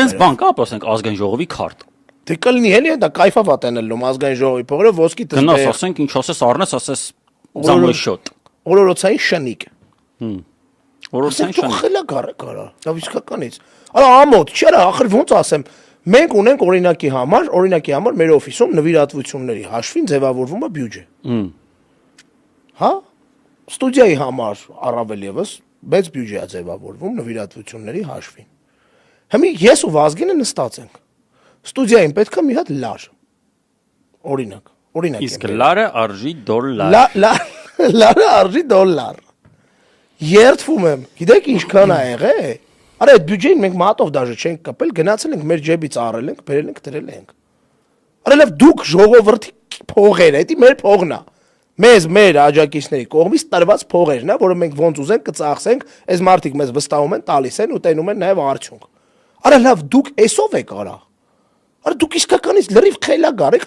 Տենց բան կա, ասենք ազգային ժողովի քարտ։ Դե կլինի էլի դա կայֆավատ են լում ազգային ժողովի փողերը ոսկի տես։ Գնաս, ասենք ինչ ասես առնես, ասես զամոյ շոտ։ Օրորոցային շնիկ։ Օրորոցային շնիկ։ Խելագար է կարա։ Դա իսկականից։ Արա ամոթ, չէ, ախր ոնց ասեմ, մենք ունենք օրինակի համար մեր օֆիսում նվիրատվությունների հաշվին ձևավորվում է բյուջե։ Հա? Ստուդիայի համար առավել եւս մեծ բյուջե է ձևավորվում նվիրատվությունների հաշվին։ Հիմա ես ու Վազգենը նստած ենք։ Ստուդիային պետք է մի հատ լար։ Օրինակ։ Իսկ լարը արժի $։ Լարը արժի $։ Երդվում եմ։ Գիտեք ինչքան է եղել։ Արա այդ բյուջեին մենք մատով դաժե չենք կպել, գնացել ենք մեր ջեբից առել ենք, բերել ենք, դրել ենք։ Արա լավ դուք ժողովրդի փողերը, դա մեր փողն է։ Մեզ մեր աջակիցների կողմից տրված փողերն է, որը մենք ոնց ուզենք կծախսենք, այս մարդիկ մեզ վստահում են, տալիս են ու տենում են նաև արդյունք։ Արա լավ դուք էսով եք արա։ Արա դուք իսկականից լրիվ խելագար եք։